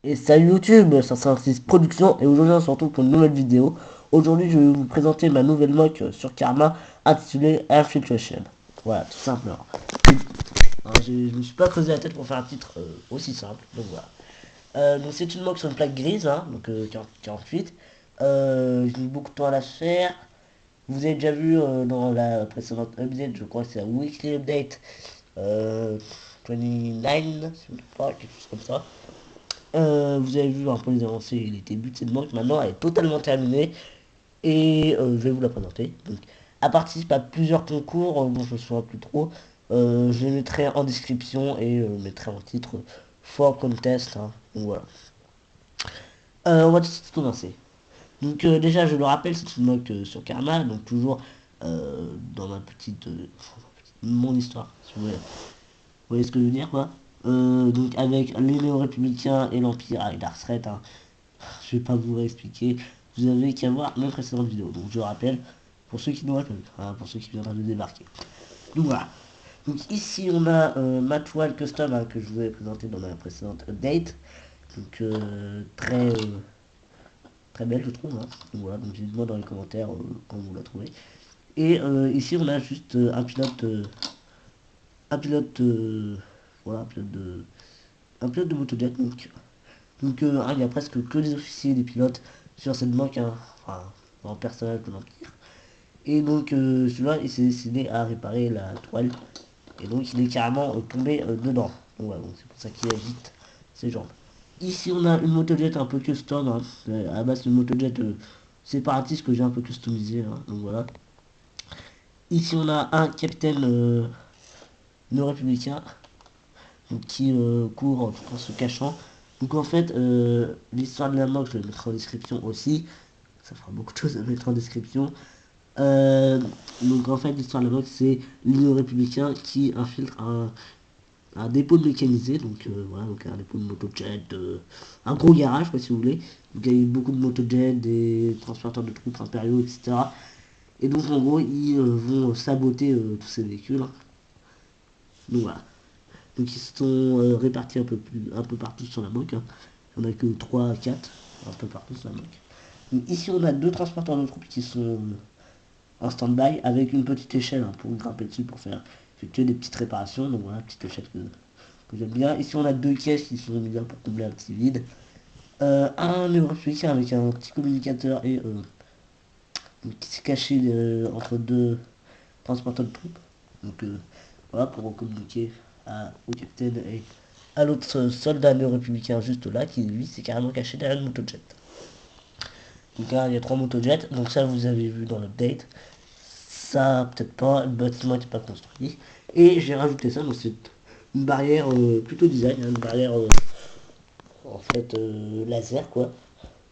Et salut YouTube, ça c'est Artist Production et aujourd'hui on se retrouve pour une nouvelle vidéo. Aujourd'hui je vais vous présenter ma nouvelle mock sur Karma intitulée Infiltration. Voilà, tout simplement. Alors, je me suis pas creusé la tête pour faire un titre aussi simple, donc voilà. Donc c'est une mock sur une plaque grise, hein, donc 48. J'ai mis beaucoup de temps à la faire. Vous avez déjà vu dans la précédente update, je crois que c'est la Weekly Update 29, si je ne me trompe pas, quelque chose comme ça. Vous avez vu un peu les avancées et les débuts de cette banque. Maintenant, elle est totalement terminée et je vais vous la présenter. Donc, elle participe à plusieurs concours dont je ne saurais plus trop. Je les mettrai en description et je mettrai en titre For Contest, hein. Donc voilà. On va tout de suite commencer. Donc déjà, je le rappelle, c'est une mock sur Karma, donc toujours dans ma petite, mon histoire, si vous voulez. Vous voyez ce que je veux dire, quoi. Donc avec les néo-républicains et l'Empire avec Darkseid, hein. Je vais pas vous réexpliquer. Vous avez qu'à voir mes précédentes vidéos. Donc je rappelle, pour ceux qui n'ont pas vu, hein, pour ceux qui viendraient de débarquer. Donc voilà. Donc ici on a ma toile custom, hein, que je vous avais présenté dans ma précédente update. Donc très belle je trouve, hein. Donc voilà, donc dites-moi dans les commentaires quand vous la trouvez. Et ici on a juste un pilote, voilà, un pilote de motojet. Donc hein, il n'y a presque que des officiers et des pilotes sur cette banque, hein, enfin, en personnel de l'Empire. Et donc celui-là, il s'est décidé à réparer la toile. Et donc il est carrément tombé dedans. Donc voilà, donc c'est pour ça qu'il agite ses jambes. Ici on a une motojet un peu custom, hein. À la base c'est une motojet séparatiste que j'ai un peu customisé, hein. Donc voilà. Ici on a un capitaine non républicain, donc, qui court tout en se cachant. Donc en fait, l'histoire de la mort, je le mettrai en description aussi. Ça fera beaucoup de choses à mettre en description. Euh, donc en fait, l'histoire de la boxe, c'est l'Union républicain qui infiltre un dépôt de mécanisé, donc voilà, donc un dépôt de motojet, un gros garage, quoi, si vous voulez. Donc il y a eu beaucoup de motojets, des transporteurs de troupes impériaux, etc. Et donc en gros, ils vont saboter tous ces véhicules, hein. Donc voilà. Donc ils sont répartis un peu partout sur la banque, hein. Il n'y en a que 3 à 4 un peu partout sur la banque. Donc ici on a deux transporteurs de troupes qui sont en stand-by avec une petite échelle, hein, pour grimper dessus pour faire effectuer des petites réparations. Donc voilà, petite échelle que j'aime bien. Ici on a deux caisses qui sont mises là pour combler un petit vide. Un néo-républicain avec un petit communicateur et qui s'est caché entre deux transporteurs de troupes. Donc voilà, pour communiquer au capitaine et à l'autre soldat néo-républicain juste là, qui lui s'est carrément caché derrière une motojet. Donc là, il y a trois motojets, donc ça vous avez vu dans l'update. Ça, peut-être pas, le bâtiment n'était pas construit. Et j'ai rajouté ça, donc c'est une barrière plutôt design, hein, une barrière en fait laser, quoi.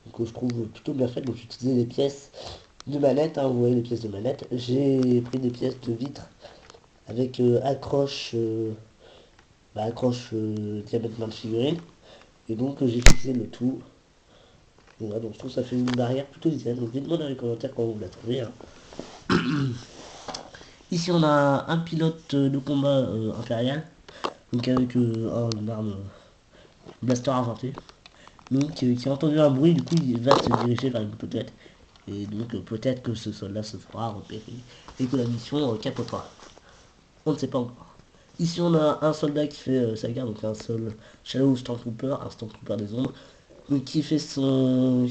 Donc je trouve plutôt bien faite. Donc j'ai utilisé des pièces de manette, hein, vous voyez les pièces de manette. J'ai pris des pièces de vitre avec accroche diamètre main de figurine. Et donc j'ai fixé le tout. Donc, voilà, donc je trouve que ça fait une barrière plutôt design. Donc dites-moi dans les commentaires quand vous la trouvez, hein. Ici on a un pilote de combat impérial, donc avec une arme blaster argenté. Donc qui a entendu un bruit, du coup il va se diriger vers une motojet. Et donc peut-être que ce soldat se fera repérer et que la mission capotera. On ne sait pas encore. Ici on a un soldat qui fait sa garde, donc un seul Shadow Stormtrooper, un Stormtrooper des ombres, donc qui fait son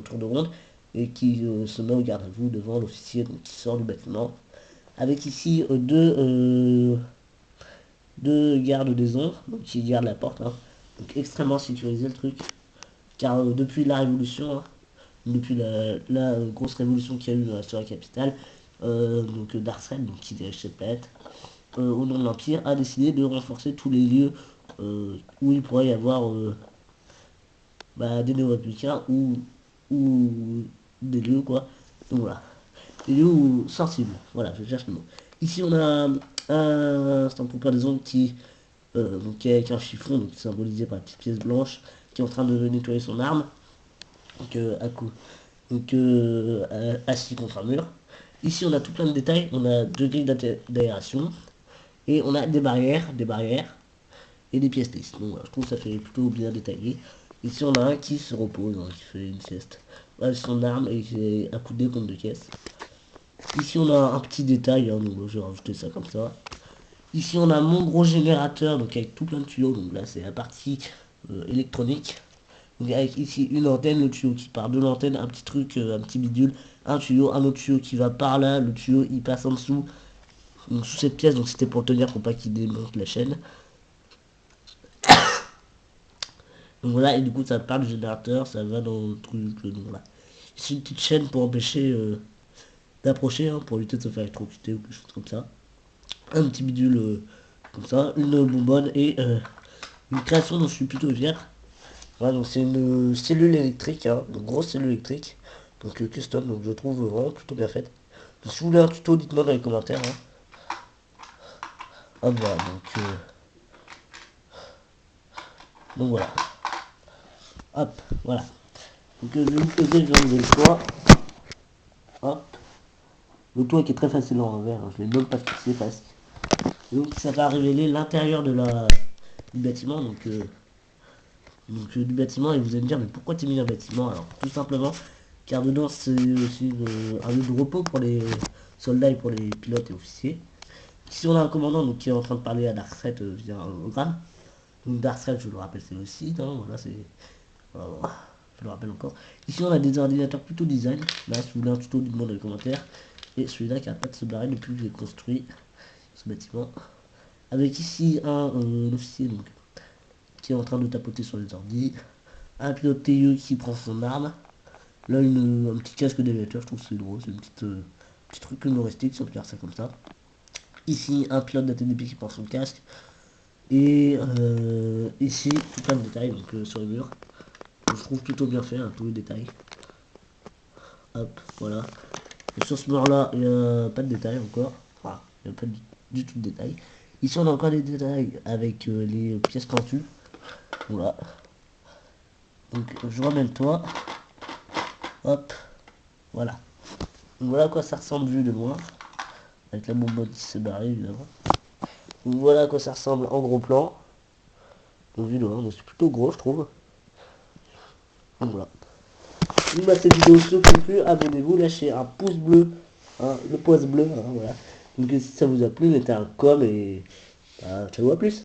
tour de ronde et qui se met au garde à vous devant l'officier qui sort du bâtiment. Avec ici deux gardes des ombres, donc qui gardent la porte, hein. Donc extrêmement sécurisé le truc. Car depuis la révolution, hein, depuis la grosse révolution qu'il y a eu sur la capitale, donc Darkseid, donc qui dirige cette planète, au nom de l'Empire, a décidé de renforcer tous les lieux où il pourrait y avoir des néo-républicains ou des lieux, quoi. Donc voilà. Des lieux sensibles. Voilà, je cherche le mot. Ici on a un Stormtrooper des ombres donc avec un chiffon, donc symbolisé par la petite pièce blanche, qui est en train de nettoyer son arme, donc à coup, donc assis contre un mur. Ici on a tout plein de détails, on a deux grilles d'aération, et on a des barrières et des pièces lisses. Donc voilà, je trouve que ça fait plutôt bien détaillé. Ici on a un qui se repose, hein, qui fait une sieste. Voilà son arme et j'ai un coup de compte de caisse. Ici on a un petit détail, hein, donc je vais rajouter ça comme ça. Ici on a mon gros générateur, donc avec tout plein de tuyaux, donc là c'est la partie électronique. Donc avec ici une antenne, le tuyau qui part de l'antenne, un petit truc, un petit bidule, un tuyau, un autre tuyau qui va par là, le tuyau il passe en dessous, donc sous cette pièce, donc c'était pour le tenir pour pas qu'il démonte la chaîne. Donc voilà, et du coup ça part du générateur, ça va dans le truc, donc voilà. Ici une petite chaîne pour empêcher d'approcher, hein, pour éviter de se faire électrocuter ou quelque chose comme ça. Un petit bidule comme ça, une bonbonne et une création dont je suis plutôt fier. Voilà, donc c'est une cellule électrique, hein, une grosse cellule électrique, donc custom, donc je trouve vraiment plutôt bien faite. Donc, si vous voulez un tuto, dites-moi dans les commentaires. Hein. Hop, voilà, donc voilà. Hop, voilà. Donc je vais vous poser, je vais enlever le toit. Hop. Le toit qui est très facile à enlever, hein, je l'ai même pas fixé presque. Et donc ça va révéler l'intérieur de du bâtiment, du bâtiment, et vous allez me dire mais pourquoi tu mis un bâtiment? Alors tout simplement car dedans c'est aussi un lieu de repos pour les soldats et pour les pilotes et officiers. Ici on a un commandant donc, qui est en train de parler à Darkseid via un hologramme. Donc Darkseid, je le rappelle, c'est le site, hein, voilà, c'est... Voilà, je le rappelle encore. Ici on a des ordinateurs plutôt design. Là si vous voulez un tuto, dites-moi dans les commentaires. Et celui-là qui arrête pas de se barrer depuis que j'ai construit ce bâtiment. Avec ici un officier donc, qui est en train de tapoter sur les ordi. Un pilote TIE qui prend son arme. Là un petit casque d'aviateur, je trouve que c'est drôle, c'est une petit truc humoristique si on peut faire ça comme ça. Ici un pilote d'ATDP qui prend son casque. Et ici tout plein de détails donc, sur le mur. Je trouve plutôt bien fait, hein, tous les détails. Hop, voilà. Et sur ce mur là, il n'y a pas de détails encore. Enfin, il n'y a pas du tout de détails. Ici on a encore des détails avec les pièces pointues. Voilà. Donc je remets le toit. Hop. Voilà. Donc voilà à quoi ça ressemble vu de loin. Avec la bonbonne qui s'est barrée évidemment. Donc voilà à quoi ça ressemble en gros plan. Donc vu de loin, c'est plutôt gros je trouve. Donc voilà. Si bah, cette vidéo se conclut, abonnez-vous, lâchez un pouce bleu, hein, le pouce bleu, hein, voilà. Donc si ça vous a plu, mettez un com et bah, ciao à plus.